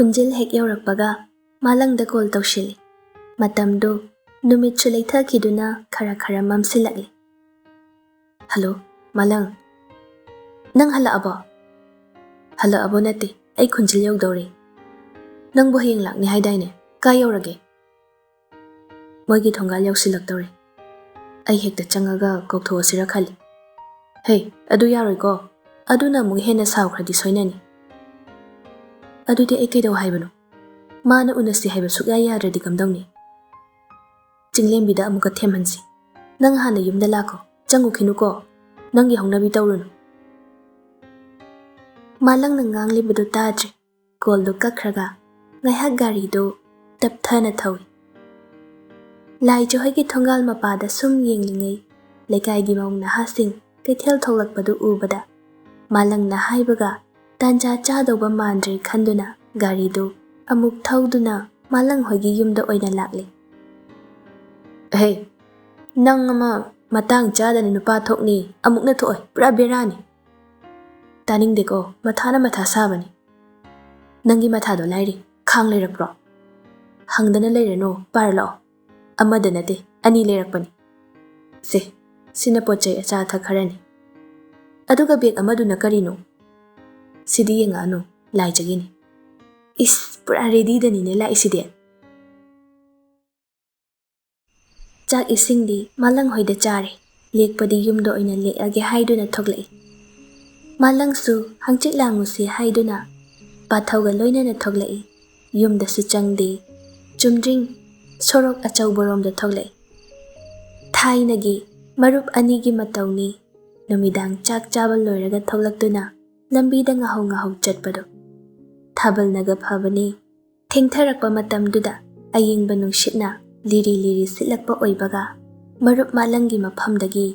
ꯈꯨꯟꯖꯤꯜ ꯍꯦꯛ ꯌꯧꯔꯛꯄꯒ ꯃꯥꯂꯪꯗ ꯀꯣꯜ ꯇꯧꯁꯤꯜꯂꯤ. ꯃꯇꯝꯗꯨ ꯅꯨꯃꯤꯠꯁꯨ ꯂꯩꯊꯈꯤꯗꯨꯅ ꯈꯔ ꯈꯔ ꯃꯝꯁꯤꯜꯂꯛꯂꯤ. ꯍꯜꯂꯣ ꯃꯥꯂꯪ, ꯅꯪ ꯍꯜꯂꯛꯑꯕꯣ? ꯍꯜꯂꯛꯑꯕꯣ ꯅꯠꯇꯦ, ꯑꯩ ꯈꯨꯟꯖꯤꯜ ꯌꯧꯗꯧꯔꯦ. ꯅꯪꯕꯨ ꯍꯌꯦꯡ ꯂꯥꯛꯅꯤ ꯍꯥꯏꯗꯥꯏꯅꯦ, ꯀꯥꯏ ꯌꯧꯔꯒꯦ? ꯃꯣꯏꯒꯤ ꯊꯣꯡꯒꯥꯜ ꯌꯧꯁꯤꯜꯂꯛꯇꯧꯔꯦ. ꯑꯩ ꯍꯦꯛꯇ ꯆꯪꯉꯒ ꯀꯧꯊꯣꯛꯑꯁꯤꯔ ꯈꯜꯂꯤ. ꯍꯦ, ꯑꯗꯨ ꯌꯥꯔꯣꯏꯀꯣ, ꯑꯗꯨꯅ ꯑꯃꯨꯛ ꯍꯦꯟꯅ ꯁꯥꯎꯈ꯭ꯔꯗꯤ ꯁꯣꯏꯅꯅꯤ. ꯑꯗꯨꯗꯤ ꯑꯩ ꯀꯩꯗꯧ ꯍꯥꯏꯕꯅꯣ? ꯃꯥꯅ ꯎꯅꯁꯤ ꯍꯥꯏꯕ ꯁꯨꯛꯌꯥ ꯌꯥꯗ꯭ꯔꯗꯤ ꯀꯝꯗꯧꯅꯤ? ꯆꯤꯡꯂꯦꯝꯕꯤꯗ ꯑꯃꯨꯛꯀ ꯊꯦꯝꯍꯟꯁꯤ. ꯅꯪ ꯍꯥꯟꯅ ꯌꯨꯝꯗ ꯂꯥꯛꯈꯣ, ꯆꯪꯉꯨꯈꯤꯅꯨꯀꯣ, ꯅꯪꯒꯤ ꯍꯧꯅꯕꯤ ꯇꯧꯔꯨꯅꯨ. ꯃꯥꯂꯪꯅ ꯉꯥꯡꯂꯤꯕꯗꯨ ꯇꯥꯗ꯭ꯔꯤ. ꯀꯣꯜꯗꯨ ꯀꯛꯈ꯭ꯔꯒ ꯉꯥꯏꯍꯥꯛ ꯒꯥꯔꯤꯗꯨ ꯇꯞꯊꯅ ꯊꯧꯏ. ꯂꯥꯏꯖꯍꯣꯏꯒꯤ ꯊꯣꯡꯒꯥꯜ ꯃꯄꯥꯗ ꯁꯨꯝ ꯌꯦꯡꯂꯤꯉꯩ ꯂꯩꯀꯥꯏꯒꯤ ꯃꯧ ꯅꯍꯥꯁꯤꯡ ꯀꯩꯊꯦꯜ ꯊꯣꯛꯂꯛꯄꯗꯨ ꯎꯕꯗ ꯃꯥꯂꯪꯅ ꯍꯥꯏꯕꯒ ꯇꯥꯟꯖꯥ ꯆꯥꯗꯧꯕ ꯃꯥꯟꯗ꯭ꯔꯦ ꯈꯟꯗꯨꯅ ꯒꯥꯔꯤꯗꯨ ꯑꯃꯨꯛ ꯊꯧꯗꯨꯅ ꯃꯥꯂꯪ ꯍꯣꯏꯒꯤ ꯌꯨꯝꯗ ꯑꯣꯏꯅ ꯂꯥꯛꯂꯤ. ꯍꯦ, ꯅꯪ ꯑꯃ ꯃꯇꯥꯡ ꯆꯥꯗꯅ ꯅꯨꯄꯥ ꯊꯣꯛꯅꯤ ꯑꯃꯨꯛꯅ ꯊꯣꯛꯑꯣꯏ, ꯄꯨꯔꯥ ꯕꯦꯔꯥꯅꯤ. ꯇꯥꯅꯤꯡꯗꯦꯀꯣ, ꯃꯊꯥꯅ ꯃꯊꯥ ꯁꯥꯕꯅꯤ. ꯅꯪꯒꯤ ꯃꯊꯥꯗꯣ ꯂꯥꯏꯔꯤ, ꯈꯥꯡ ꯂꯩꯔꯛꯄ꯭ꯔꯣ? ꯍꯪꯗꯅ ꯂꯩꯔꯅꯨ, ꯄꯥꯔ ꯂꯥꯛꯑꯣ. ꯑꯃꯗ ꯅꯠꯇꯦ, 2 ꯂꯩꯔꯛꯄꯅꯤ. ꯁꯤꯅ ꯄꯣꯠꯆꯩ ꯑꯆꯥ ꯑꯊꯛ ꯈꯔꯅꯤ. ꯑꯗꯨꯒ ꯕꯦꯛ ꯑꯃꯗꯨꯅ ꯀꯔꯤꯅꯣ? ꯁꯤꯗꯤ ꯌꯦꯡꯉꯛꯑꯅꯨ, ꯂꯥꯏꯖꯒꯤꯅꯤ. ꯏꯁ, ꯄꯨꯔꯥ ꯔꯦꯗꯤꯗꯅꯤꯅꯦ ꯂꯥꯛꯏꯁꯤꯗꯤ. ꯆꯥꯛ ꯏꯁꯤꯡꯗꯤ ꯃꯥꯂꯪ ꯍꯣꯏꯗ ꯆꯥꯔꯦ. ꯂꯦꯛꯄꯗꯤ ꯌꯨꯝꯗ ꯑꯣꯏꯅ ꯂꯦꯛꯑꯒꯦ ꯍꯥꯏꯗꯨꯅ ꯊꯣꯛꯂꯛꯏ. ꯃꯥꯂꯪꯁꯨ ꯍꯪꯆꯤꯠ ꯂꯥꯡꯉꯨꯁꯤ ꯍꯥꯏꯗꯨꯅ ꯄꯥꯊꯧꯒ ꯂꯣꯏꯅꯅ ꯊꯣꯛꯂꯛꯏ. ꯌꯨꯝꯗꯁꯨ ꯆꯪꯗꯦ, ꯆꯨꯝꯗ꯭ꯔꯤꯡ ꯁꯣꯔꯣꯛ ꯑꯆꯧꯕꯔꯣꯝꯗ ꯊꯣꯛꯂꯛꯏ. ꯊꯥꯏꯅꯒꯤ ꯃꯔꯨꯞ 2ꯒꯤ ꯃꯇꯧꯅꯤ ꯅꯨꯃꯤꯗꯥꯡ ꯆꯥꯛ ꯆꯥꯕ ꯂꯣꯏꯔꯒ ꯊꯣꯛꯂꯛꯇꯨꯅ ꯂꯝꯕꯤꯗ ꯉꯥꯍꯧ ꯉꯥꯍꯧ ꯆꯠꯄꯗꯣ. ꯊꯥꯕꯜꯅꯒ ꯐꯕꯅꯤ. ꯊꯦꯡꯊꯔꯛꯄ ꯃꯇꯝꯗꯨꯗ ꯑꯌꯤꯡꯕ ꯅꯨꯡꯁꯤꯠꯅ ꯂꯤꯔꯤ ꯂꯤꯔꯤ ꯁꯤꯠꯂꯛꯄ ꯑꯣꯏꯕꯒ ꯃꯔꯨꯞ ꯃꯥꯂꯪꯒꯤ ꯃꯐꯝꯗꯒꯤ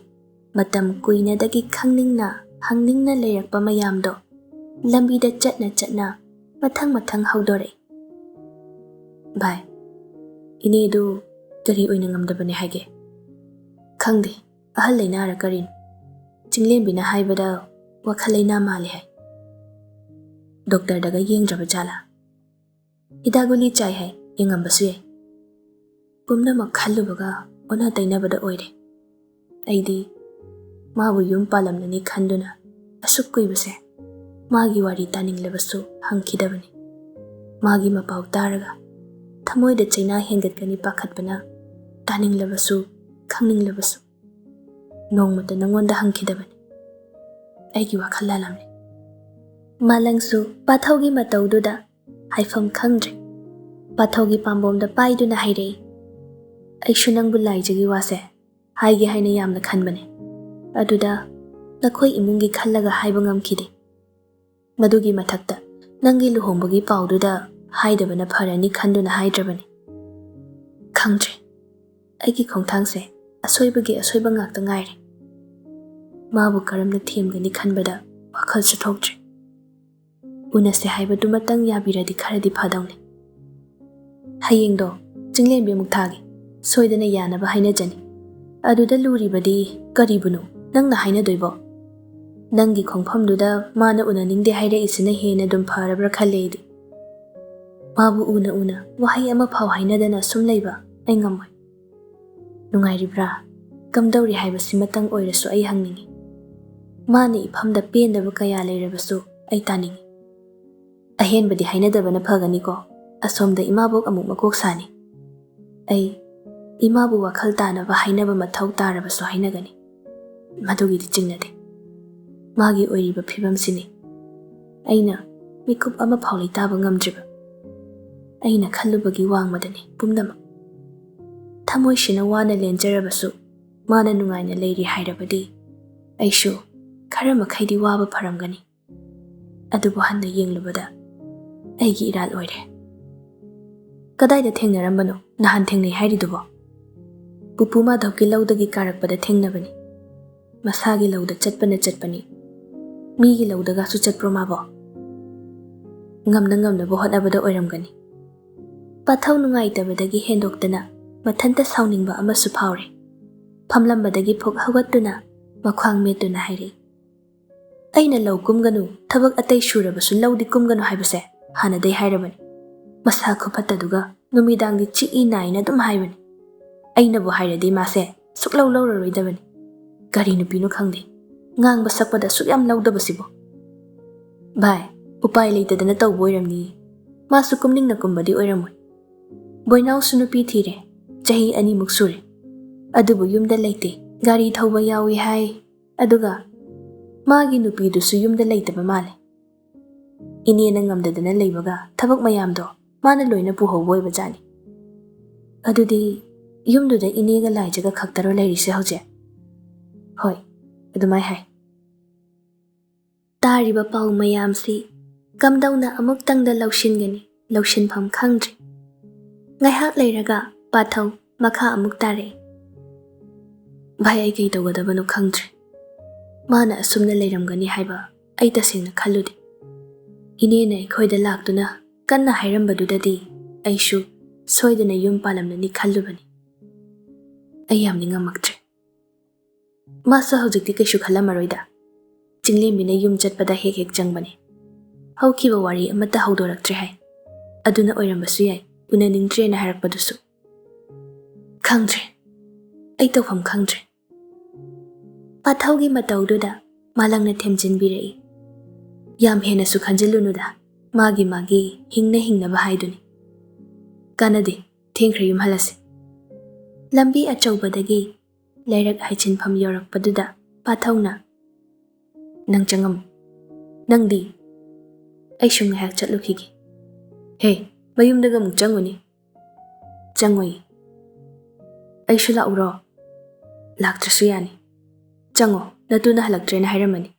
ꯃꯇꯝ ꯀꯨꯏꯅꯗꯒꯤ ꯈꯪꯅꯤꯡꯅ ꯍꯪꯅꯤꯡꯅ ꯂꯩꯔꯛꯄ ꯃꯌꯥꯝꯗꯣ ꯂꯝꯕꯤꯗ ꯆꯠꯅ ꯆꯠꯅ ꯃꯊꯪ ꯃꯊꯪ ꯍꯧꯗꯣꯔꯛꯏ. ꯚꯥꯏ, ꯏꯅꯦꯗꯨ ꯀꯔꯤ ꯑꯣꯏꯅ ꯉꯝꯗꯕꯅꯦ ꯍꯥꯏꯒꯦ? ꯈꯪꯗꯦ, ꯑꯍꯜ ꯂꯩꯅꯥꯔ ꯀꯔꯤꯅꯣ. ꯆꯤꯡꯂꯦꯝꯕꯤꯅ ꯍꯥꯏꯕꯗ ꯋꯥꯈꯜ ꯂꯩꯅꯥ ꯃꯥꯜꯂꯤ ꯍꯥꯏ. ꯗꯣꯛꯇꯔꯗꯒ ꯌꯦꯡꯗ꯭ꯔꯕ ꯖꯥꯠꯂꯥ? ꯍꯤꯗꯥꯛ ꯒꯨꯂꯤ ꯆꯥꯏ ꯍꯥꯏ, ꯌꯦꯡꯉꯝꯕꯁꯨ ꯌꯥꯏ. ꯄꯨꯝꯅꯃꯛ ꯈꯜꯂꯨꯕꯒ ꯑꯣꯟꯅ ꯇꯩꯅꯕꯗ ꯑꯣꯏꯔꯦ. ꯑꯩꯗꯤ ꯃꯥꯕꯨ ꯌꯨꯝ ꯄꯥꯜꯂꯝꯂꯅꯤ ꯈꯟꯗꯨꯅ ꯑꯁꯨꯛ ꯀꯨꯏꯕꯁꯦ ꯃꯥꯒꯤ ꯋꯥꯔꯤ ꯇꯥꯅꯤꯡꯂꯕꯁꯨ ꯍꯪꯈꯤꯗꯕꯅꯤ. ꯃꯥꯒꯤ ꯃꯄꯥꯎ ꯇꯥꯔꯒ ꯊꯃꯣꯏꯗ ꯆꯩꯅꯥ ꯍꯦꯟꯒꯠꯀꯅꯤ ꯄꯥꯈꯠꯄꯅ ꯇꯥꯅꯤꯡꯂꯕꯁꯨ ꯈꯪꯅꯤꯡꯂꯕꯁꯨ ꯅꯣꯡꯃꯇ ꯅꯉꯣꯟꯗ ꯍꯪꯈꯤꯗꯕꯅꯤ. ꯑꯩꯒꯤ ꯋꯥꯈꯜ ꯂꯥꯜꯂꯝꯂꯦ. ꯃꯥꯂꯪꯁꯨ ꯄꯥꯊꯧꯒꯤ ꯃꯇꯧꯗꯨꯗ ꯍꯥꯏꯐꯝ ꯈꯪꯗ꯭ꯔꯦ. ꯄꯥꯊꯧꯒꯤ ꯄꯥꯝꯕꯣꯝꯗ ꯄꯥꯏꯗꯨꯅ ꯍꯥꯏꯔꯛꯏ. ꯑꯩꯁꯨ ꯅꯪꯕꯨ ꯂꯥꯏꯖꯒꯤ ꯋꯥꯁꯦ ꯍꯥꯏꯒꯦ ꯍꯥꯏꯅ ꯌꯥꯝꯅ ꯈꯟꯕꯅꯦ. ꯑꯗꯨꯗ ꯅꯈꯣꯏ ꯏꯃꯨꯡꯒꯤ ꯈꯜꯂꯒ ꯍꯥꯏꯕ ꯉꯝꯈꯤꯗꯦ. ꯃꯗꯨꯒꯤ ꯃꯊꯛꯇ ꯅꯪꯒꯤ ꯂꯨꯍꯣꯡꯕꯒꯤ ꯄꯥꯎꯗꯨꯗ ꯍꯥꯏꯗꯕꯅ ꯐꯔꯅꯤ ꯈꯟꯗꯨꯅ ꯍꯥꯏꯗ꯭ꯔꯕꯅꯤ. ꯈꯪꯗ꯭ꯔꯦ, ꯑꯩꯒꯤ ꯈꯣꯡꯊꯥꯡꯁꯦ ꯑꯁꯣꯏꯕꯒꯤ ꯑꯁꯣꯏꯕ ꯉꯥꯛꯇ ꯉꯥꯏꯔꯦ. ꯃꯥꯕꯨ ꯀꯔꯝꯅ ꯊꯦꯝꯒꯅꯤ ꯈꯟꯕꯗ ꯋꯥꯈꯜꯁꯨ ꯊꯣꯛꯇ꯭ꯔꯦ. ꯎꯅꯁꯦ ꯍꯥꯏꯕꯗꯨꯃꯇꯪ ꯌꯥꯕꯤꯔꯗꯤ ꯈꯔꯗꯤ ꯐꯗꯧꯅꯤ. ꯍꯌꯦꯡꯗꯣ ꯆꯤꯡꯂꯦꯝꯕꯤ ꯑꯃꯨꯛ ꯊꯥꯒꯦ, ꯁꯣꯏꯗꯅ ꯌꯥꯅꯕ ꯍꯥꯏꯅꯖꯅꯤ. ꯑꯗꯨꯗ ꯂꯨꯔꯤꯕꯗꯤ ꯀꯔꯤꯕꯨꯅꯣ ꯅꯪꯅ ꯍꯥꯏꯅꯗꯣꯏꯕꯣ? ꯅꯪꯒꯤ ꯈꯣꯡꯐꯝꯗꯨꯗ ꯃꯥꯅ ꯎꯅꯅꯤꯡꯗꯦ ꯍꯥꯏꯔꯛꯏꯁꯤꯅ ꯍꯦꯟꯅ ꯑꯗꯨꯝ ꯐꯔꯕ꯭ꯔꯥ ꯈꯜꯂꯦ ꯑꯩꯗꯤ. ꯃꯥꯕꯨ ꯎꯅ ꯎꯅ ꯋꯥꯍꯩ ꯑꯃ ꯐꯥꯎ ꯍꯥꯏꯅꯗꯅ ꯁꯨꯝ ꯂꯩꯕ ꯑꯩ ꯉꯝꯃꯣꯏ. ꯅꯨꯡꯉꯥꯏꯔꯤꯕ꯭ꯔꯥ, ꯀꯝꯗꯧꯔꯤ ꯍꯥꯏꯕꯁꯤꯃꯇꯪ ꯑꯣꯏꯔꯁꯨ ꯑꯩ ꯍꯪꯅꯤꯡꯉꯤ. ꯃꯥꯅ ꯏꯐꯝꯗ ꯄꯦꯟꯗꯕ ꯀꯌా ꯂꯩꯔꯕꯁꯨ ꯑꯩ ꯇꯥꯅꯤꯡꯉꯤ. ꯑꯍꯦꯟꯕꯗꯤ ꯍꯥꯏꯅꯗꯕꯅ ꯐꯒꯅꯤꯀꯣ, ꯑꯁꯣꯝꯗ ꯏꯃꯥꯕꯣꯛ ꯑꯃꯨꯛ ꯃꯀꯣꯛ ꯁꯥꯅꯤ. ꯑꯩ ꯏꯃꯥꯕꯨ ꯋꯥꯈꯜ ꯇꯥꯅꯕ ꯍꯥꯏꯅꯕ ꯃꯊꯧ ꯇꯥꯔꯕꯁꯨ ꯍꯥꯏꯅꯒꯅꯤ. ꯃꯗꯨꯒꯤꯗꯤ ꯆꯤꯡꯅꯗꯦ. ꯃꯥꯒꯤ ꯑꯣꯏꯔꯤꯕ ꯐꯤꯕꯝꯁꯤꯅꯤ ꯑꯩꯅ ꯃꯤꯀꯨꯞ ꯑꯃ ꯐꯥꯎ ꯂꯩꯇꯥꯕ ꯉꯝꯗ꯭ꯔꯤꯕ. ꯑꯩꯅ ꯈꯜꯂꯨꯕꯒꯤ ꯋꯥꯡꯃꯗꯅꯤ ꯄꯨꯝꯅꯃꯛ. ꯊꯃꯣꯏꯁꯤꯅ ꯋꯥꯅ ꯂꯦꯟꯖꯔꯕꯁꯨ ꯃꯥꯅ ꯅꯨꯡꯉꯥꯏꯅ ꯂꯩꯔꯤ ꯍꯥꯏꯔꯕꯗꯤ ꯑꯩꯁꯨ ꯈꯔ ꯃꯈꯩꯗꯤ ꯋꯥꯕ ꯐꯔꯝꯒꯅꯤ. ꯑꯗꯨꯕꯨ ꯍꯟꯅ ꯌꯦꯡꯂꯨꯕꯗ ꯑꯩꯒꯤ ꯏꯔꯥꯜ ꯑꯣꯏꯔꯦ. ꯀꯗꯥꯏꯗ ꯊꯦꯡꯅꯔꯝꯕꯅꯣ ꯅꯍꯥꯟ ꯊꯦꯡꯅꯩ ꯍꯥꯏꯔꯤꯗꯨꯕꯣ? ꯄꯨꯄꯨ ꯃꯥꯙꯧꯒꯤ ꯂꯧꯗꯒꯤ ꯀꯥꯔꯛꯄꯗ ꯊꯦꯡꯅꯕꯅꯤ. ꯃꯁꯥꯒꯤ ꯂꯧꯗ ꯆꯠꯄꯅ ꯆꯠꯄꯅꯤ. ꯃꯤꯒꯤ ꯂꯧꯗꯒꯁꯨ ꯆꯠꯄ꯭ꯔꯣ ꯃꯥꯕꯣ? ꯉꯝꯅ ꯉꯝꯅꯕ ꯍꯣꯠꯅꯕꯗ ꯑꯣꯏꯔꯝꯒꯅꯤ. ꯄꯥꯊꯧ ꯅꯨꯡꯉꯥꯏꯇꯕꯗꯒꯤ ꯍꯦꯟꯗꯣꯛꯇꯅ ꯃꯊꯟꯇ ꯁꯥꯎꯅꯤꯡꯕ ꯑꯃꯁꯨ ꯐꯥꯎꯔꯦ. ꯐꯝꯂꯝꯕꯗꯒꯤ ꯐꯨꯛ ꯍꯧꯒꯠꯇꯨꯅ ꯃꯈ꯭ꯋꯥꯡ ꯃꯦꯠꯇꯨꯅ ꯍꯥꯏꯔꯛꯏ. ꯑꯩꯅ ꯂꯧ ꯀꯨꯝꯒꯅꯨ, ꯊꯕꯛ ꯑꯇꯩ ꯁꯨꯔꯕꯁꯨ ꯂꯧꯗꯤ ꯀꯨꯝꯒꯅꯨ ꯍꯥꯏꯕꯁꯦ ꯍꯥꯟꯅꯗꯩ ꯍꯥꯏꯔꯕꯅꯤ. Masa khuphattaduga numidangdi chii naina dum haibani. Ainabu hairadi mase suklau lauraroidabani. Gari nupino khangde. Ngangba sakpada sukyam laudabasibo. Bhai, upai leitadana tawba oiramni. Masu kumningna kumbadi oiramoi. Boinausu nupi thire. Chahi animuk sure. Adubu yumda leite. Gari thawba yawi hai. Aduga magi nupidusu yumda leitaba male. Inena ngamdadana leibaga thabak mayamdo mana loina puhawba oibajani. Adudi yumduda inega laijaga khaktaro leirise hauje. Hoi, adumai hai. Tariba pau mayamsi kamdauna amuktangda laushingani laushinpham khangdri. Ngaihak leiraga pathau makha amuk tare. Bhai ai kei tawgadabanu khangdri. Mana asumna leiramgani haiba ai tasengna khalludi. Inena aikhoida laktuna kanna hairambadudadi aishu soidana yum palamnani khallubani. Ai yamni ngamaktre. Masa haujikti kaishu khallamaroida. Chinglembina yum chatpada hek hek changbani. Haukiba wari amata haudoraktre hai. Aduna oirambasu yai unaningtrena harakpadusu. Khangdre. Ai tawpham khangdre. Pathaugi mataududa malangna themjinbirai. Yam hena su khanjilunuda magi hingna bahaiduni. Kanade thengkhre yum halase. Lambi achaubadagi lairak haichinpham yorakpaduda pathauna. Nang changam. Nangdi. Ai shung ngahak chatlukhigi. Hey, mayumdaga muk changuni. Changoi. Ai shu lauro. Laktrasu yani. Chango, natuna halaktrena hairamani.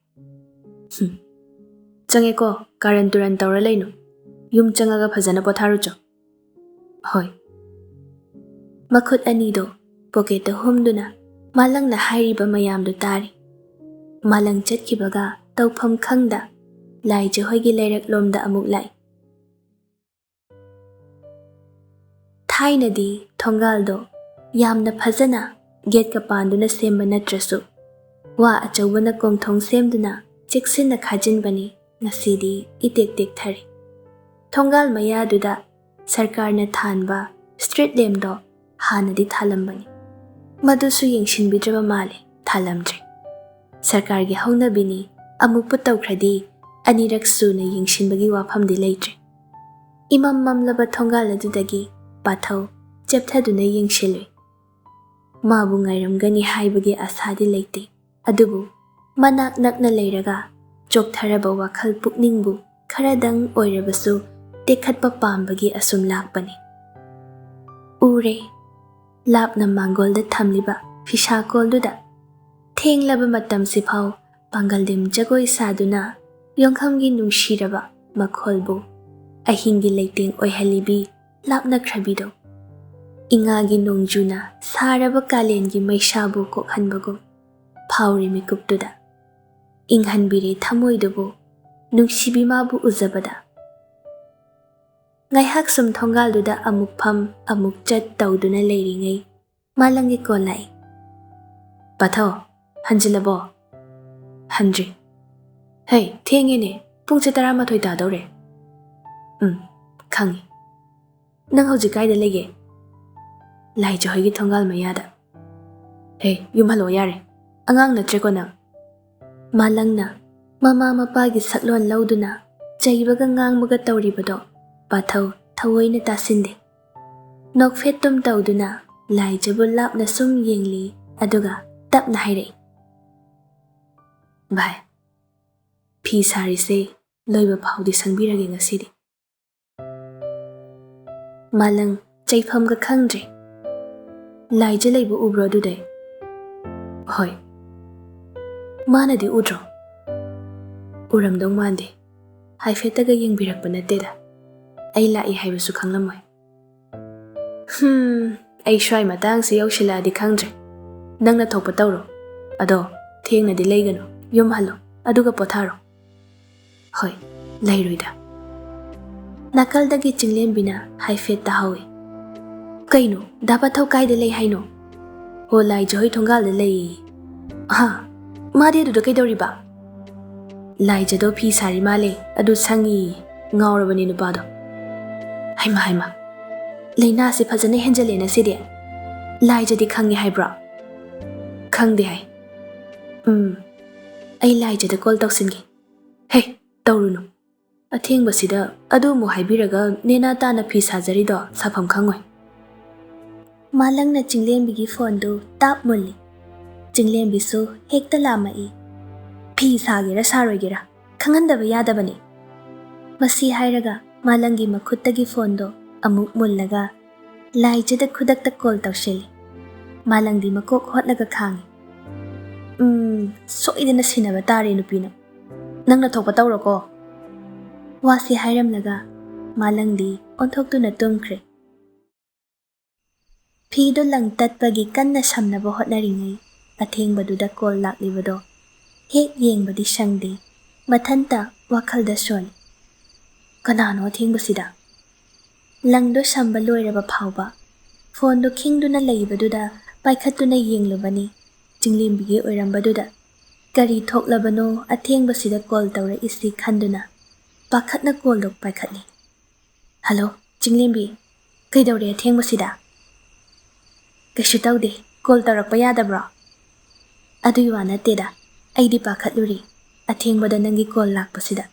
Change ko karan turan tawra leino. Yum changaga phajana potharucho. Hoi. Makhut anido pocket humduna malang na hairiba mayamdu tari. Malang chatkibaga tawpham khangda lai jahoigi leirak lomda amuk lai. Thainadi thongaldo yamna phajana gate ka panduna semba natrasu. Wa achawbana kongthong semduna cheksinna khajinbani ngasidi itek tek thari. Thongal mayaduda sarkarna thanba street lamp hanadi thalambani. Madusu yengshinbidraba male thalamdre. Sarkargi haunabini amukpu tawkhradi anirak suna yengshinbagi wafamdi leitre. Imam mamlaba thongal adudagi pathau chepthaduna yengshilui. Mabu ngairamgani haibagi asadi leite. Adubu manak nakna leiraga choktharaba wakhal pukningbu kharadang oirabasu tekhatpa pambagi asum lakpani. Ure lapna mangolda thamliba fishakolduda thenglaba matam sifau pangaldim jagoi saduna yongkhamgi nungshiraba makholbu ahingi leiting oihalibi lapna khrabido. Ingagi nongjuna saraba kalengi maishabu kokhanbago Pauri mikupduda. Inghanbiri thamoidubu nungsibi mabu uzabada. Ngaihak sum thongalduda amukpham amukchat tawduna leiringai malangi kolai. Pathau hanjilabo. Hanji. Hey, thengene pungse 11 tadore. Khangi. Nang hojik kaida lege. Lai johoigi thongal mayada. Hey, yumhalo yare. Angang na treko nang. Malang na, mama mapagi saklon lauduna, jaibaga ngang maga tawribado, pathau thawai na tasinde. Nokfet tum tawduna, lai jabul lap na sum yengli, aduga tap na hairei. Bhai, phi sari se loiba phawdi sangbirage ngasidi. Malang chaifam ga khangdre. Lai jalaiba ubro dude. Hoi. Mana di udro. Uramdong mandi. Haifetaga yengbirakpa nateda. Ai lai haibasu khanglamoy. Ai shwai matang se yaushila di khangdre. Nangna thokpa tawro. Ado thengna di leigano. Yum halo. Aduga potharo. Hoi. Lairuida. Nakaldagi chinglembina haifet tahawi. Kaino dapat thau kaida lei haino. Ho lai joy thongal de lei. Ha. Madi adu kai doriba. Lai jado phi sari male adu sangi ngawrabani nupado. Haima haima. Laina si fazana henjalena sidi. Lai jadi khangi haibra. Khangdi hai. Ai lai jada call tawsingi. Hey, tawrunu. Athengba sida adu mu haibiraga nena ta na phi sajari do safam khangoi. Malang na Chinglem bigi phone do tap mulli. Chinglem bisu hekta lama I. Phi sagira sarogira. Khangandaba yadabani. Masi hairaga malangi makhuttagi phone do amuk mullaga lai jada khudakta call tawshili. Malangdi makok hotlaga khangi. Soidena sinaba tare nupina. Nangna thokpa tawrako. Wasi hairamlaga malangdi onthoktuna tumkhre. Phido lang tatpagi kanna samnaba hotnaringai athengbaduda call laklibado hek yengbadi sangde mathanta wakhalda sol. Kanano athengbasida? Langdo samba loiraba phawba phone do khingduna leibaduda paikhatuna yenglubani. Chinglem bigi oirambaduda kari thoklabano athengbasida call tawra isi khanduna pakhatna call dok paikhatli. Hello, Chinglem bi kaidawre athengbasida? Kaishu tawde call tawrakpa yadabra? Adui wa nateda aidi pakhatluri athengbada nangi call lakpasida.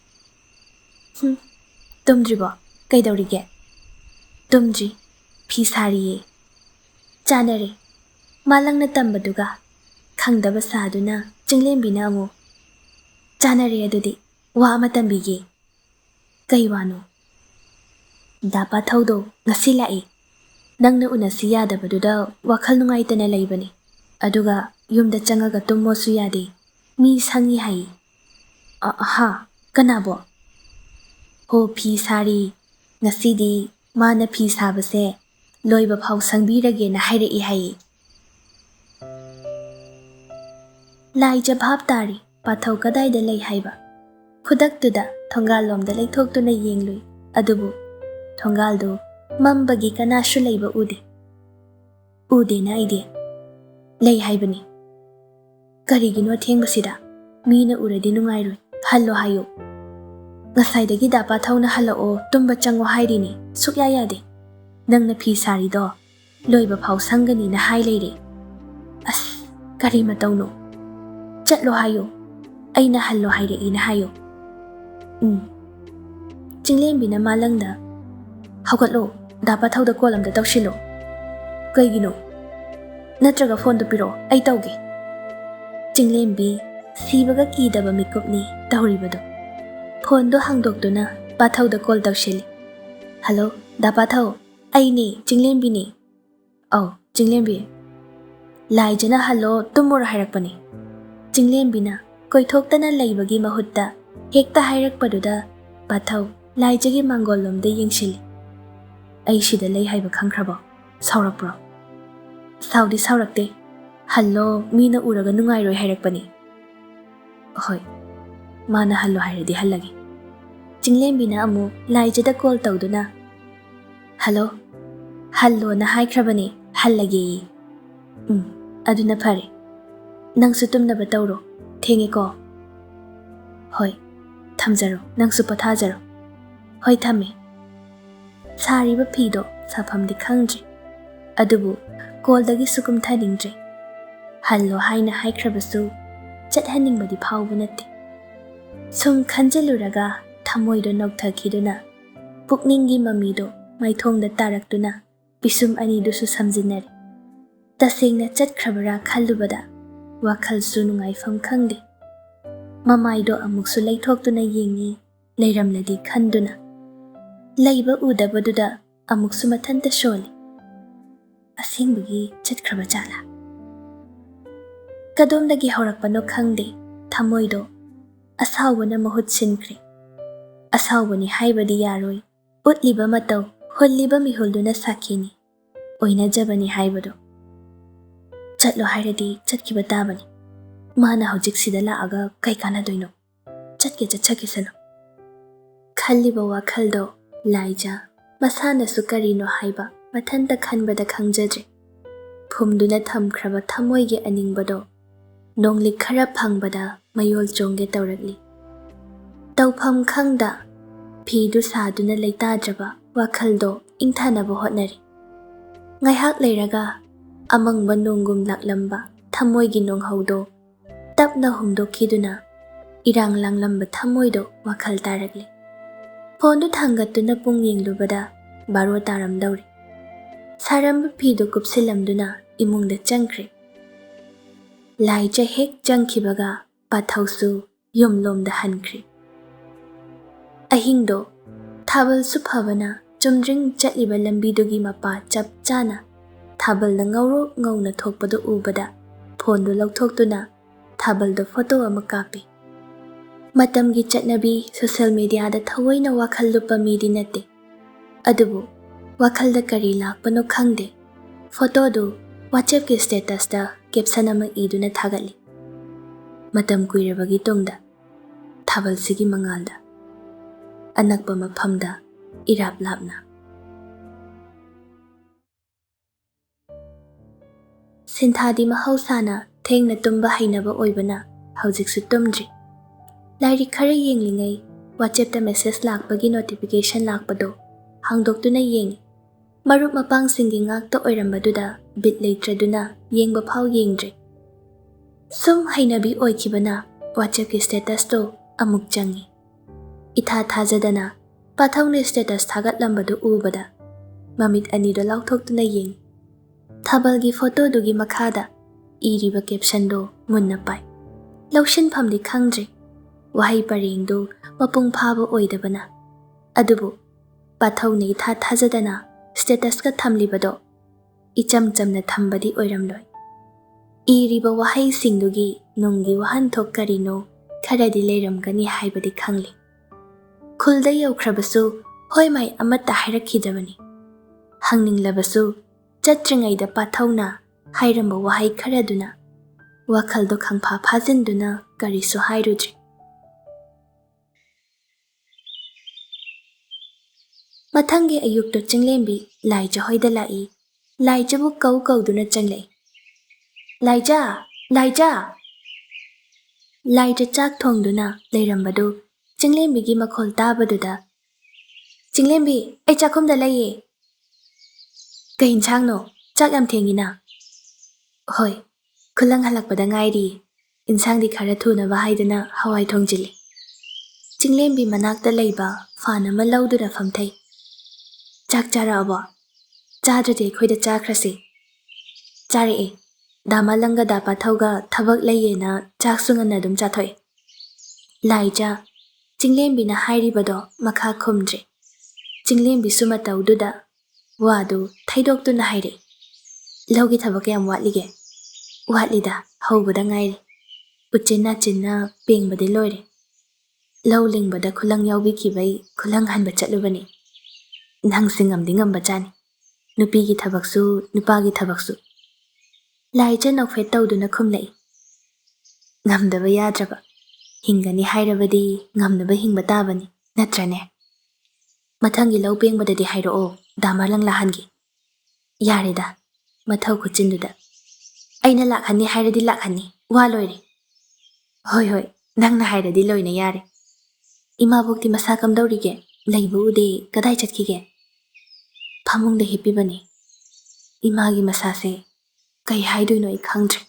Tumdribo kaidawrige? Tumdri phi sariye. Chanare malangna tambaduga khangdaba saduna Chinglem bina amu chanare adudi wa ama tambige. Kai wano? Dapa thawdo ngasi lai. Nangna unasi yadabaduda wakhal nungaitana laibani. Aduga yumda changaga tummosu yade. Mi sangi hai. Ha, kanabo? Ho phi sari ngasidi mana phi sabase loiba phaw sangbirage na haire I hai. Lai jabhab tari pathaw kadaida lei haiba. Khudaktuda thongal lomda leithoktuna yenglui. Adubu thongal do mambagi kanashu leiba ude. Ude na ide. Lei haibani. Karigino athengbasida mina uradi nungairoi. Hallo hayo. Ngasaidagi dapa thawna halao tumba chango hairini sukya yade. Nangna phi sari do loiba phaw sangani na hai leire. As kari matawno. Chatlo hayo. Aina hallo haire ina hayo. Chinglem bina malangda hawgatlo dapa thawda kolamda tawshilo. Kaigino? Natraga phone do piro ai tawge. Chinglem bi sibaga kidaba mikupni tawribado. Phone do hangdoktuna pathawda call tawshili. Hello, dapa thaw. Ai ni Chinglem bi ni. Oh, Chinglem bi. Lai jana hello tumura hairakpani. Chinglem bina koithoktana leibagi mahutta hekta hairakpaduda pathaw lai jagi mangolomda yengshili. Ai shida lei haiba khangkrabo. Saurakpro? Saudi saurakte. Hello mina uraga nungairoi hairakpani. Hoi. Mana hallo hairadi hallagi. Chinglem bina amu lai jada call tawduna. Hello. Hello na haikrabani hallagi. Aduna phare. Nangsu tumnaba tawro. Thengi ko. Hoi. Thamjaro. Nangsu pathajaro. Hoi thame. Sariba phido safamdi khangdri. Adubu call dagi sukum thaningdri. Hello haina haikrabasu chathaningbadi phawbu natti. Sum khanjaluraga thamoido nokthakiduna pukningi mamido maithongda taraktuna pisum anidusu samjinare. Tasengna chatkrabara khallubada wakhalsu nungaifam khangde. Mamaido amuksu leithoktuna yengi leiramladi khanduna. Leiba udabaduda amuksu mathanta sholi. Asengbagi chatkraba jala. Kadomdagi haurakpano khangde thamoido asawbana mahut sinkre. Asawbani haibadi yaroi. Utliba mataw hulliba mihulduna sakini. Oina jabani haibado. Chatlo hairadi chatkiba tabani. Mana hojik sida laaga kai kanadoino. Chatke chakisalo. Khalliba wakhaldo laija masana sukarino haiba mathanta khanbada khangjadre. Phumduna thamkraba thamoige aningbado nongli khara phangbada mayol chongge tawrakli. Tawpham khangda phidu saduna leitadraba ꯋꯥꯈꯜꯗꯣ ꯏꯪꯊꯅꯕ ꯍꯣꯠꯅꯔꯤ꯫ ꯉꯥꯏꯍꯥꯛ ꯂꯩꯔꯒ ꯑꯃꯪꯕ ꯅꯣꯡꯒꯨꯝ ꯂꯥꯛꯂꯝꯕ ꯊꯃꯣꯏꯒꯤ ꯅꯣꯡꯍꯧꯗꯣ ꯇꯞꯅ ꯍꯨꯝꯗꯣꯛꯈꯤꯗꯨꯅ ꯏꯔꯥꯡ ꯂꯥꯡꯂꯝꯕ ꯊꯃꯣꯏꯗꯣ ꯋꯥꯈꯜ ꯇꯥꯔꯛꯂꯤ꯫ ꯐꯣꯟꯗꯨ ꯊꯥꯡꯒꯠꯇꯨꯅ ꯄꯨꯡ ꯌꯦꯡꯂꯨꯕꯗ 12 ꯇꯥꯔꯝꯗꯧꯔꯦ꯫ ꯁꯥꯔꯝꯕ ꯐꯤꯗꯨ ꯀꯨꯞꯁꯤꯜꯂꯝꯗꯨꯅ ꯏꯃꯨꯡꯗ ꯆꯪꯈ꯭ꯔꯦ꯫ ꯂꯥꯏꯖ ꯍꯦꯛ ꯆꯪꯈꯤꯕꯒ ꯄꯥꯊꯧꯁꯨ ꯌꯨꯝꯂꯣꯝꯗ ꯍꯟꯈ꯭ꯔꯦ꯫ ꯑꯍꯤꯡꯗꯣ ꯊꯥꯕꯜꯁꯨ ꯐꯕꯅ ꯆꯨꯝꯗ꯭ꯔꯤꯡ ꯆꯠꯂꯤꯕ ꯂꯝꯕꯤꯗꯨꯒꯤ ꯃꯄꯥ ꯆꯞ ꯆꯥꯅ ꯊꯥꯕꯜꯅ ꯉꯧꯔꯣꯛ ꯉꯧꯅ ꯊꯣꯛꯄꯗꯨ ꯎꯕꯗ ꯐꯣꯟꯗꯨ ꯂꯧꯊꯣꯛꯇꯨꯅ ꯊꯥꯕꯜꯗꯣ ꯐꯣꯇꯣ ꯑꯃ ꯀꯥꯞꯄꯤ꯫ ꯃꯇꯝꯒꯤ ꯆꯠꯅꯕꯤ ꯁꯣꯁꯤꯌꯦꯜ ꯃꯤꯗꯤꯌꯥꯗ ꯊꯑꯣꯏꯅ ꯋꯥꯈꯜ ꯂꯨꯞꯄ ꯃꯤꯗꯤ ꯅꯠꯇꯦ꯫ ꯑꯗꯨꯕꯨ ꯋꯥꯈꯜꯗ ꯀꯔꯤ ꯂꯥꯛꯄꯅꯣ ꯈꯪꯗꯦ ꯐꯣꯇꯣꯗꯨ ꯋꯥꯆꯦꯞꯀꯤ ꯁ꯭ꯇꯦꯇꯁꯇ ꯀꯦꯞꯁꯟ ꯑꯃ ꯏꯗꯨꯅ ꯊꯥꯒꯠꯂꯤ꯫ ꯃꯇꯝ ꯀꯨꯏꯔꯕꯒꯤ ꯇꯨꯡꯗ ꯊꯥꯕꯜꯁꯤꯒꯤ ꯃꯉꯥꯜꯗ ꯑꯅꯛꯄ ꯃꯐꯝꯗ ꯏꯔꯥꯞ ꯂꯥꯞꯅ꯫ ꯁꯤꯟꯊꯥꯗꯤ ꯃꯍꯧꯁꯥꯅ ꯊꯦꯡꯅ ꯇꯨꯝꯕ ꯍꯩꯅꯕ ꯑꯣꯏꯕꯅ ꯍꯧꯖꯤꯛꯁꯨ ꯇꯨꯝꯗ꯭ꯔꯤ꯫ ꯂꯥꯏꯔꯤꯛ ꯈꯔ ꯌꯦꯡꯂꯤꯉꯩ ꯋꯥꯆꯦꯞꯇ ꯃꯦꯁꯦꯖ ꯂꯥꯛꯄꯒꯤ ꯅꯣꯇꯤꯐꯤꯀꯦꯁꯟ ꯂꯥꯛꯄꯗꯣ ꯍꯥꯡꯗꯣꯛꯇꯨꯅ ꯌꯦꯡꯉꯤ꯫ ꯃꯔꯨꯞ ꯃꯄꯥꯡꯁꯤꯡꯒꯤ ꯉꯥꯛꯇ ꯑꯣꯏꯔꯝꯕꯗꯨꯗ ꯕꯤꯠ ꯂꯩꯇ꯭ꯔꯗꯨꯅ ꯌꯦꯡꯕ ꯐꯥꯎ ꯌꯦꯡꯗ꯭ꯔꯦ꯫ ꯁꯨꯝ ꯍꯩꯅꯕꯤ ꯑꯣꯏꯈꯤꯕꯅ ꯋꯥꯆꯦꯞꯀꯤ ꯁ꯭ꯇꯦꯇꯁꯇꯣ ꯑꯃꯨꯛ ꯆꯪꯉꯤ꯫ ꯏꯊꯥ ꯊꯥꯖꯗꯅ ꯄꯥꯊꯧꯅ ꯁ꯭ꯇꯦꯇꯁ ꯊꯥꯒꯠꯂꯝꯕꯗꯨ ꯎꯕꯗ ꯃꯃꯤꯠ ꯑꯅꯤꯗꯣ ꯂꯥꯎꯊꯣꯛꯇꯨꯅ ꯌꯦꯡꯉꯤ꯫ ꯊꯥꯕꯜꯒꯤ ꯐꯣꯇꯣꯗꯨꯒꯤ ꯃꯈꯥꯗ ꯏꯔꯤꯕ ꯀꯦꯞꯁꯟꯗꯣ ꯃꯨꯟꯅ ꯄꯥꯏ꯫ ꯂꯧꯁꯤꯟꯐꯝꯗꯤ ꯈꯪꯗ꯭ꯔꯦ ꯋꯥꯍꯩ ꯄꯔꯦꯡꯗꯨ ꯃꯄꯨꯡ ꯐꯥꯕ ꯑꯣꯏꯗꯕꯅ꯫ ꯑꯗꯨꯕꯨ ꯄꯥꯊꯧꯅ ꯏꯊꯥ ꯊꯥꯖꯗꯅ ꯁ꯭ꯇꯦꯇꯁꯀ ꯊꯝꯂꯤꯕꯗꯣ ꯏꯆꯝ ꯆꯝꯅ ꯊꯝꯕꯗꯤ ꯑꯣꯏꯔꯝꯂꯣꯏ꯫ ꯏꯔꯤꯕ ꯋꯥꯍꯩꯁꯤꯡꯗꯨꯒꯤ ꯅꯨꯡꯒꯤ ꯋꯥꯍꯟꯊꯣꯛ ꯀꯔꯤꯅꯣ ꯈꯔꯗꯤ ꯂꯩꯔꯝꯒꯅꯤ ꯍꯥꯏꯕꯗꯤ ꯈꯪꯂꯤ꯫ ꯈꯨꯜꯗ ꯌꯧꯈ꯭ꯔꯕꯁꯨ ꯍꯣꯏ ꯃꯥꯏ ꯑꯃꯠꯇ ꯍꯥꯏꯔꯛꯈꯤꯗꯕꯅꯤ꯫ ꯍꯪꯅꯤꯡꯂꯕꯁꯨ ꯆꯠꯇ꯭ꯔꯤꯉꯩꯗ ꯄꯥꯊꯧꯅ ꯍꯥꯏꯔꯝꯕ ꯋꯥꯍꯩ ꯈꯔꯗꯨꯅ ꯋꯥꯈꯜꯗꯣ ꯈꯪꯐꯥ ꯐꯥꯖꯤꯟꯗꯨꯅ ꯀꯔꯤꯁꯨ ꯍꯥꯏꯔꯨꯗ꯭ꯔꯤ꯫ ꯃꯊꯪꯒꯤ ꯑꯌꯨꯛꯇꯣ ꯆꯤꯡꯂꯦꯝꯕꯤ ꯂꯥꯏꯖ ꯍꯣꯏꯗ ꯂꯥꯛꯏ꯫ ꯂꯥꯏꯖꯕꯨ ꯀꯧꯗꯨꯅ ꯆꯪꯂꯛꯏ꯫ ꯂꯥꯏꯖ! ꯂꯥꯏꯖ! ꯂꯥꯏꯖ ꯆꯥꯛ ꯊꯣꯡꯗꯨꯅ ꯂꯩꯔꯝꯕꯗꯨ ꯆꯤꯡꯂꯦꯝꯕꯤꯒꯤ ꯃꯈꯣꯜ ꯇꯥꯕꯗꯨꯗ ꯆꯤꯡꯂꯦꯝꯕꯤ ꯑꯩ ꯆꯥꯛꯈꯨꯝꯗ ꯂꯩꯌꯦ꯫ ꯀꯩ ꯏꯟꯁꯥꯡꯅꯣ? ꯆꯥꯛ ꯌꯥꯝ ꯊꯦꯡꯉꯤꯅ꯫ ꯍꯣꯏ ꯈꯨꯂꯪ ꯍꯜꯂꯛꯄꯗ ꯉꯥꯏꯔꯤ꯫ ꯏꯟꯁꯥꯡꯗꯤ ꯈꯔ ꯊꯨꯅꯕ ꯍꯥꯏꯗꯅ ꯍꯋꯥꯏ ꯊꯣꯡꯖꯤꯜꯂꯤ꯫ ꯆꯤꯡꯂꯦꯝꯕꯤ ꯃꯅꯥꯛꯇ ꯂꯩꯕ ꯐꯥꯟ ꯑꯃ ꯂꯧꯗꯨꯅ ꯐꯝꯊꯩ꯫ ꯆꯥꯛ ꯆꯥꯔꯛꯑꯕꯣ? ꯆꯥꯗ꯭ꯔꯗꯤ ꯑꯩꯈꯣꯏꯗ ꯆꯥꯈ꯭ꯔꯁꯤ꯫ ꯆꯥꯔꯛꯑꯦ꯫ ꯗꯥ ꯃꯥꯂꯪꯒ ꯗꯥ ꯄꯥꯊꯧꯒ ꯊꯕꯛ ꯂꯩꯌꯦꯅ ꯆꯥꯛꯁꯨ ꯉꯟꯅ ꯑꯗꯨꯝ ꯆꯥꯊꯣꯛꯑꯦ꯫ ꯂꯥꯏꯖ ꯆꯤꯡꯂꯦꯝꯕꯤꯅ ꯍꯥꯏꯔꯤꯕꯗꯣ ꯃꯈꯥ ꯈꯨꯝꯗ꯭ꯔꯦ꯫ ꯆꯤꯡꯂꯦꯝꯕꯤꯁꯨ ꯃꯇꯧꯗꯨꯗ ꯋꯥꯗꯨ ꯊꯩꯗꯣꯛꯇꯨꯅ ꯍꯥꯏꯔꯛꯏ꯫ ꯂꯧꯒꯤ ꯊꯕꯛ ꯀꯌꯥꯝ ꯋꯥꯠꯂꯤꯒꯦ? ꯋꯥꯠꯂꯤꯗ ꯍꯧꯕꯗ ꯉꯥꯏꯔꯤ꯫ ꯎꯆꯤꯟ ꯅꯥꯆꯤꯟꯅ ꯄꯦꯡꯕꯗꯤ ꯂꯣꯏꯔꯦ꯫ ꯂꯧ ꯂꯤꯡꯕꯗ ꯈꯨꯂꯪ ꯌꯥꯎꯕꯤꯈꯤꯕꯩ ꯈꯨꯂꯪ ꯍꯟꯕ ꯆꯠꯂꯨꯕꯅꯤ꯫ ꯅꯪꯁꯤ ꯉꯝꯗꯤ ꯉꯝꯕꯖꯥꯠꯅꯤ꯫ ꯅꯨꯄꯤꯒꯤ ꯊꯕꯛꯁꯨ ꯅꯨꯄꯥꯒꯤ ꯊꯕꯛꯁꯨ꯫ ꯂꯥꯏꯖ ꯅꯣꯛꯐꯦꯠ ꯇꯧꯗꯨꯅ ꯈꯨꯝꯂꯛꯏ꯫ ꯉꯝꯗꯕ ꯌꯥꯗ꯭ꯔꯕ꯫ ꯍꯤꯡꯒꯅꯤ ꯍꯥꯏꯔꯕꯗꯤ ꯉꯝꯅꯕ ꯍꯤꯡꯕ ꯇꯥꯕꯅꯤ ꯅꯠꯇ꯭ꯔꯅꯦ? ꯃꯊꯪꯒꯤ ꯂꯧ ꯄꯦꯡꯕꯗꯗꯤ ꯍꯥꯏꯔꯛꯑꯣ ꯗꯥ ꯃꯥꯂꯪ ꯂꯥꯛꯍꯟꯒꯦ꯫ ꯌꯥꯔꯦꯗ ꯃꯊꯧ ꯈꯨꯠꯆꯤꯟꯗꯨꯗ꯫ ꯑꯩꯅ ꯂꯥꯛꯍꯟꯅꯤ ꯍꯥꯏꯔꯗꯤ ꯂꯥꯛꯍꯟꯅꯤ ꯋꯥ ꯂꯣꯏꯔꯦ꯫ ꯍꯣꯏ ꯍꯣꯏ ꯅꯪꯅ ꯍꯥꯏꯔꯗꯤ ꯂꯣꯏꯅ ꯌꯥꯔꯦ꯫ ꯏꯃꯥꯕꯣꯛꯇꯤ ꯃꯁꯥ ꯀꯝꯗꯧꯔꯤꯒꯦ? ꯂꯩꯕ ꯎꯗꯦ ꯀꯗꯥꯏ ꯆꯠꯈꯤꯒꯦ? ꯐꯃꯨꯡꯗ ꯍꯤꯞꯄꯤꯕꯅꯤ꯫ ꯏꯃꯥꯒꯤ ꯃꯁꯥꯁꯦ ꯀꯩ ꯍꯥꯏꯗꯣꯏꯅꯣ ꯑꯩ ꯈꯪꯗ꯭ꯔꯦ꯫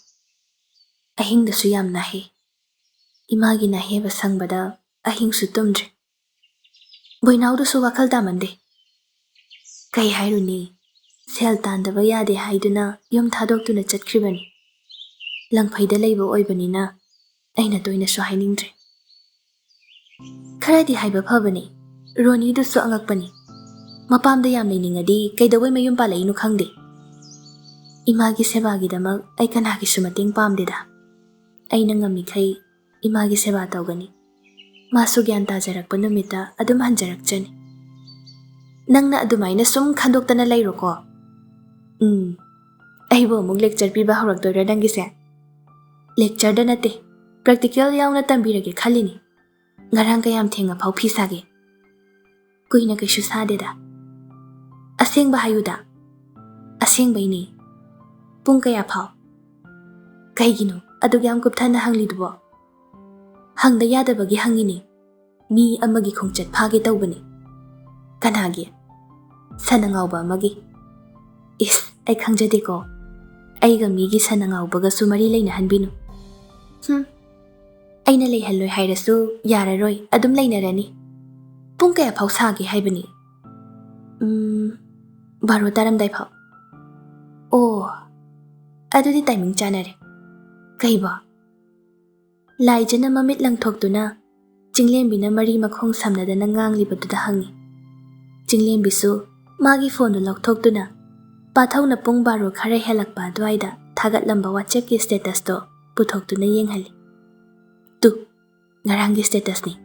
ꯑꯍꯤꯡꯗꯁꯨ ꯌꯥꯝ ꯅꯥꯍꯦ꯫ ꯏꯃꯥꯒꯤ ꯅꯥꯍꯦꯕ ꯁꯪꯕꯗ ꯑꯍꯤꯡꯁꯨ ꯇꯨꯝꯗ꯭ꯔꯦ꯫ ꯕꯣꯏꯅꯥꯎꯗꯨꯁꯨ ꯋꯥꯈꯜ ꯇꯥꯃꯟꯗꯦ꯫ ꯀꯩ ꯍꯥꯏꯔꯨꯅꯤ ꯁꯦꯜ ꯇꯥꯟꯗꯕ ꯌꯥꯗꯦ ꯍꯥꯏꯗꯨꯅ ꯌꯨꯝ ꯊꯥꯗꯣꯛꯇꯨꯅ ꯆꯠꯈ꯭ꯔꯤꯕꯅꯤ꯫ ꯂꯪꯐꯩꯗ ꯂꯩꯕ ꯑꯣꯏꯕꯅꯤꯅ ꯑꯩꯅ ꯇꯣꯏꯅꯁꯨ ꯍꯥꯏꯅꯤꯡꯗ꯭ꯔꯦ꯫ ꯈꯔꯗꯤ ꯍꯥꯏꯕ ꯐꯕꯅꯤ꯫ ꯔꯣꯅꯤꯗꯨꯁꯨ ꯑꯉꯛꯄꯅꯤ꯫ ꯃꯄꯥꯝꯗ ꯌꯥꯝ ꯂꯩꯅꯤꯡꯉꯗꯤ ꯀꯩꯗꯧꯕꯩ ꯃꯌꯨꯝ ꯄꯥꯜꯂꯛꯏꯅꯣ ꯈꯪꯗꯦ꯫ ꯏꯃꯥꯒꯤ ꯁꯦꯕꯥꯒꯤꯗꯃꯛ ꯑꯩ ꯀꯅꯥꯒꯤꯁꯨ ꯃꯇꯦꯡ ꯄꯥꯝꯗꯦꯗ꯫ ꯑꯩꯅ ꯉꯝꯃꯤꯈꯩ ꯏꯃꯥꯒꯤ ꯁꯦꯕꯥ ꯇꯧꯒꯅꯤ꯫ ꯃꯥꯁꯨ ꯒ꯭ꯌꯥꯟ ꯇꯥꯖꯔꯛꯄ ꯅꯨꯃꯤꯠꯇ ꯑꯗꯨꯝ ꯍꯟꯖꯔꯛꯆꯅꯤ꯫ ꯅꯪꯅ ꯑꯗꯨꯃꯥꯏꯅ ꯁꯨꯝ ꯈꯟꯗꯣꯛꯇꯅ ꯂꯩꯔꯣꯀꯣ꯫ ꯑꯩꯕꯨ ꯑꯃꯨꯛ ꯂꯦꯛꯆꯔ ꯄꯤꯕ ꯍꯧꯔꯛꯇꯣꯏꯔꯥ ꯅꯪꯒꯤꯁꯦ? ꯂꯦꯛꯆꯔꯗ ꯅꯠꯇꯦ ꯄ꯭ꯔꯦꯛꯇꯤꯀꯦꯜ ꯌꯥꯎꯅ ꯇꯝꯕꯤꯔꯒꯦ ꯈꯜꯂꯤꯅꯤ꯫ ꯉꯔꯥꯡ ꯀꯌꯥꯝ ꯊꯦꯡꯉ ꯐꯥꯎ ꯐꯤ ꯁꯥꯒꯦ? ꯀꯨꯏꯅ ꯀꯩꯁꯨ ꯁꯥꯗꯦꯗ꯫ ꯑꯁꯦꯡꯕ ꯍꯥꯏꯌꯨꯗ꯫ ꯑꯁꯦꯡꯕꯩꯅꯤ꯫ ꯄꯨꯡ ꯀꯌꯥ ꯐꯥꯎ? ꯀꯩꯒꯤꯅꯣ ꯑꯗꯨꯛ ꯌꯥꯝ ꯀꯨꯞꯊꯅ ꯍꯪꯂꯤꯗꯨꯕꯣ? ꯍꯪꯗ ꯌꯥꯗꯕꯒꯤ ꯍꯪꯉꯤꯅꯤ꯫ ꯃꯤ ꯑꯃꯒꯤ ꯈꯣꯡꯆꯠ ꯐꯥꯒꯦ ꯇꯧꯕꯅꯤ꯫ ꯀꯅꯥꯒꯤ? Sanangauba amagi. Is, ay kangjade ko. Ay migi sanangaubaga sumari lay na hanbinu. Ay na lay haloy hayrasu, yararoy, adum lay na rani. Pung kaya pao sagi haybani. Baro taramday pao. Oh, adudi timing chanare. Kaiba. Lai jana mamit lang thoktu na. Jinglembi na mari makhong samnada na ngang libatuda hangi. Jinglembi su, magi phone do laukthoktu na. Pathaw na pung baro khare helakpa adwaida thagat lamba WhatsApp ki status to puthoktu na yenghali. Tu, ngarang ki status ni.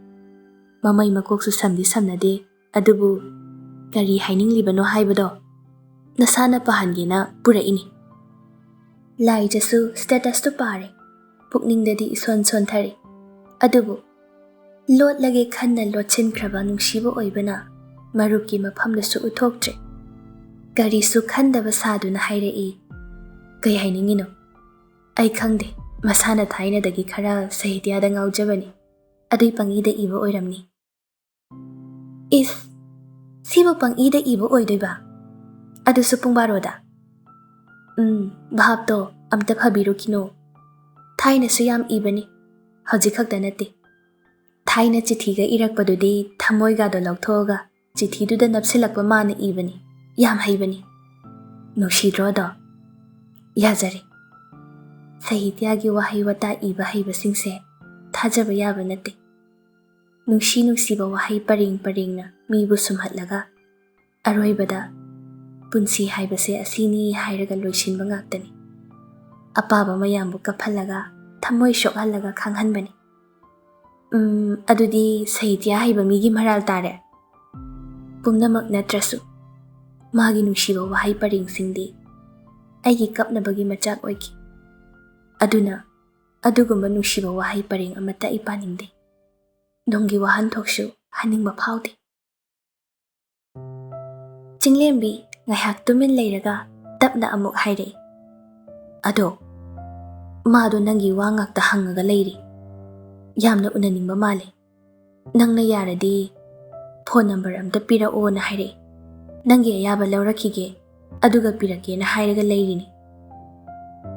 Mamay makok su samdi samnade adubu kari haining libano haibado. Nasana pahangi na pura ini. Lai jasu status to pare. Pukning dadi ison son thari. Adubu, lot lage khanna lot chin kraba nungshibo oibana. Maruki mafamda su uthoktre. Gari su khandaba sadu na haire e. Kay hainingino. Ay khangde, masana thaina dagi khara sahitya da ngaujabani. Adui pangida ibo oiramni. Is, sibo pangida ibo oidoiba. Adu su pung baroda. Bhab to amta phabiru kino. Thaina su yam ibani. Hojikak da nate. Thaina chithiga irakpadudi thamoi ga do lauthoga. Chithi du da napsilakpa mana ibani. Yam haibani. Nushidro do. Yazari. Sahitya gi wahay wata iba haiba singse. Thajaba yaba nate. Nusiba wahay paring na mibu sumhatlaga. Aroibada. Punsi haibase asini hairaga loishinba ngaktani. Apaba mayambu kaphalaga. Thamoy shokhalaga khanghanbani. Adudi sahitya haiba migi maral tare. Pumnamak natrasu. Magi nusiba wahay paring singdi. Aigi kapnabagi machak oiki. Aduna, adugumba nusiba wahay paring amata ipaningde. Nonggi wahan thokshu haningba phaude. Jinglembi ngayhak tumin layraga tapna amuk haire. Ado, maado nangi wangakta hangaga layri. Yamna unaningba male. Nangna yaradi phone number amta pirao na haire. Nangi ayaba laurakige aduga pirake na hairaga layrini.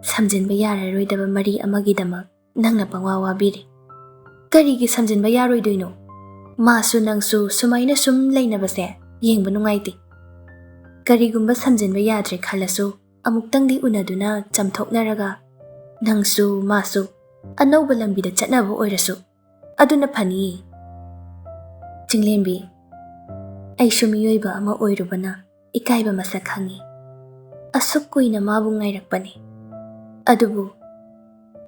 Samjinba yararoidaba mari amagidamak nangna pangwawa biri. Karigi samjinba yaroidoino. Masu nangsu sumaina sum lainabase yengba nungaiti. Karigumba samjinba yadre khalasu amuktangdi unaduna chamthoknaraga nangsu masu anauba lambida chatnaba oirasu aduna phani. Jinglembi aishu miyoiba ama oirubana ikaiba masak khangi. Asuk kuina mabu ngairakpani. Adubu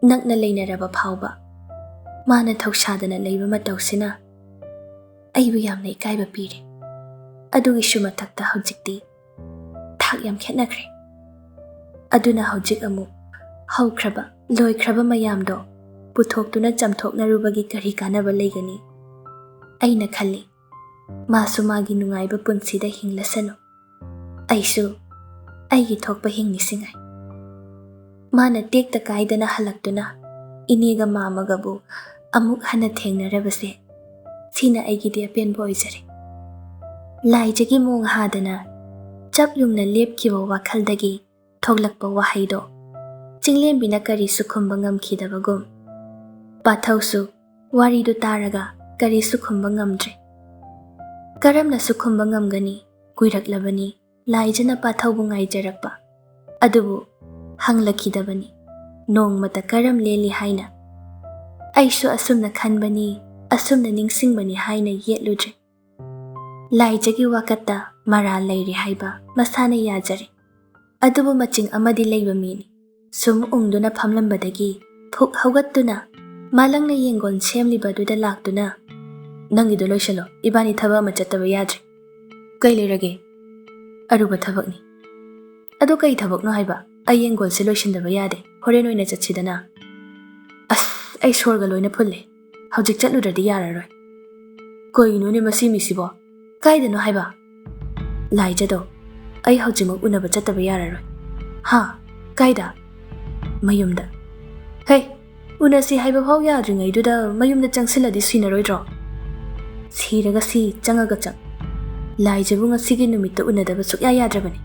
nakna lainaraba phauba. Mana thoksadana leiba matausina aibu yamna ikaiba pire. Adugi shuma thakta hojikti thak yam khetnakre. Aduna hojik amu haukraba loikraba mayamdo puthoktuna chamthoknarubagi kari kanaba leigani. Aina khalli masu magi nungaiba punsida hinglasano. Aisu aigi thokpa hingnisingai. Mana tekta kaidana halaktuna iniga mamagabu amuk hana thengnarabase sina aigidi apenba oizare. Laijagi mong hadana chap yungna lepkiba wakhaldagi thoglakpa wahaido jinglembina kari sukhumba ngamkhidabagum. Pathausu waridu taraga kari sukhumba ngamdre. Karamna sukhumba ngamgani kuiraklabani laijana pathaubu ngaijarakpa. Adubu hanglakidabani nongmata karam leli haina. Aisu asumna khanbani asumna ningsingbani haina yetludre. Laijagi wakatta mara lairi haiba masana yajare. Adubu maching amadi leiba mini. Sum ungduna phamlambadagi phuk haugattuna malangna yengon semlibaduda laktuna. Nangido loishalo ibani thaba ama chattaba yadre. Kai leirage? Aruba thabakni. Adu kai thabakno haiba? Ay yengon se loishindaba yade. Horen oina chatsidana. As ay sorga loina phulle. Haujik chatludradi yararoi. Koino ne masi misibo. Kaidano haiba? Laijado. Ay haujimak unaba chattaba yararoi. Ha, kaida? Mayumda. Hey, unasi haiba phau yadringaiduda mayumda changsiladi sinaroidro. Siraga si changaga chang. ꯂꯥꯏꯖꯕꯨ ꯉꯁꯤꯒꯤ ꯅꯨꯃꯤꯠꯇ ꯎꯅꯗꯕ ꯁꯨꯛꯌꯥ ꯌꯥꯗ꯭ꯔꯕꯅꯤ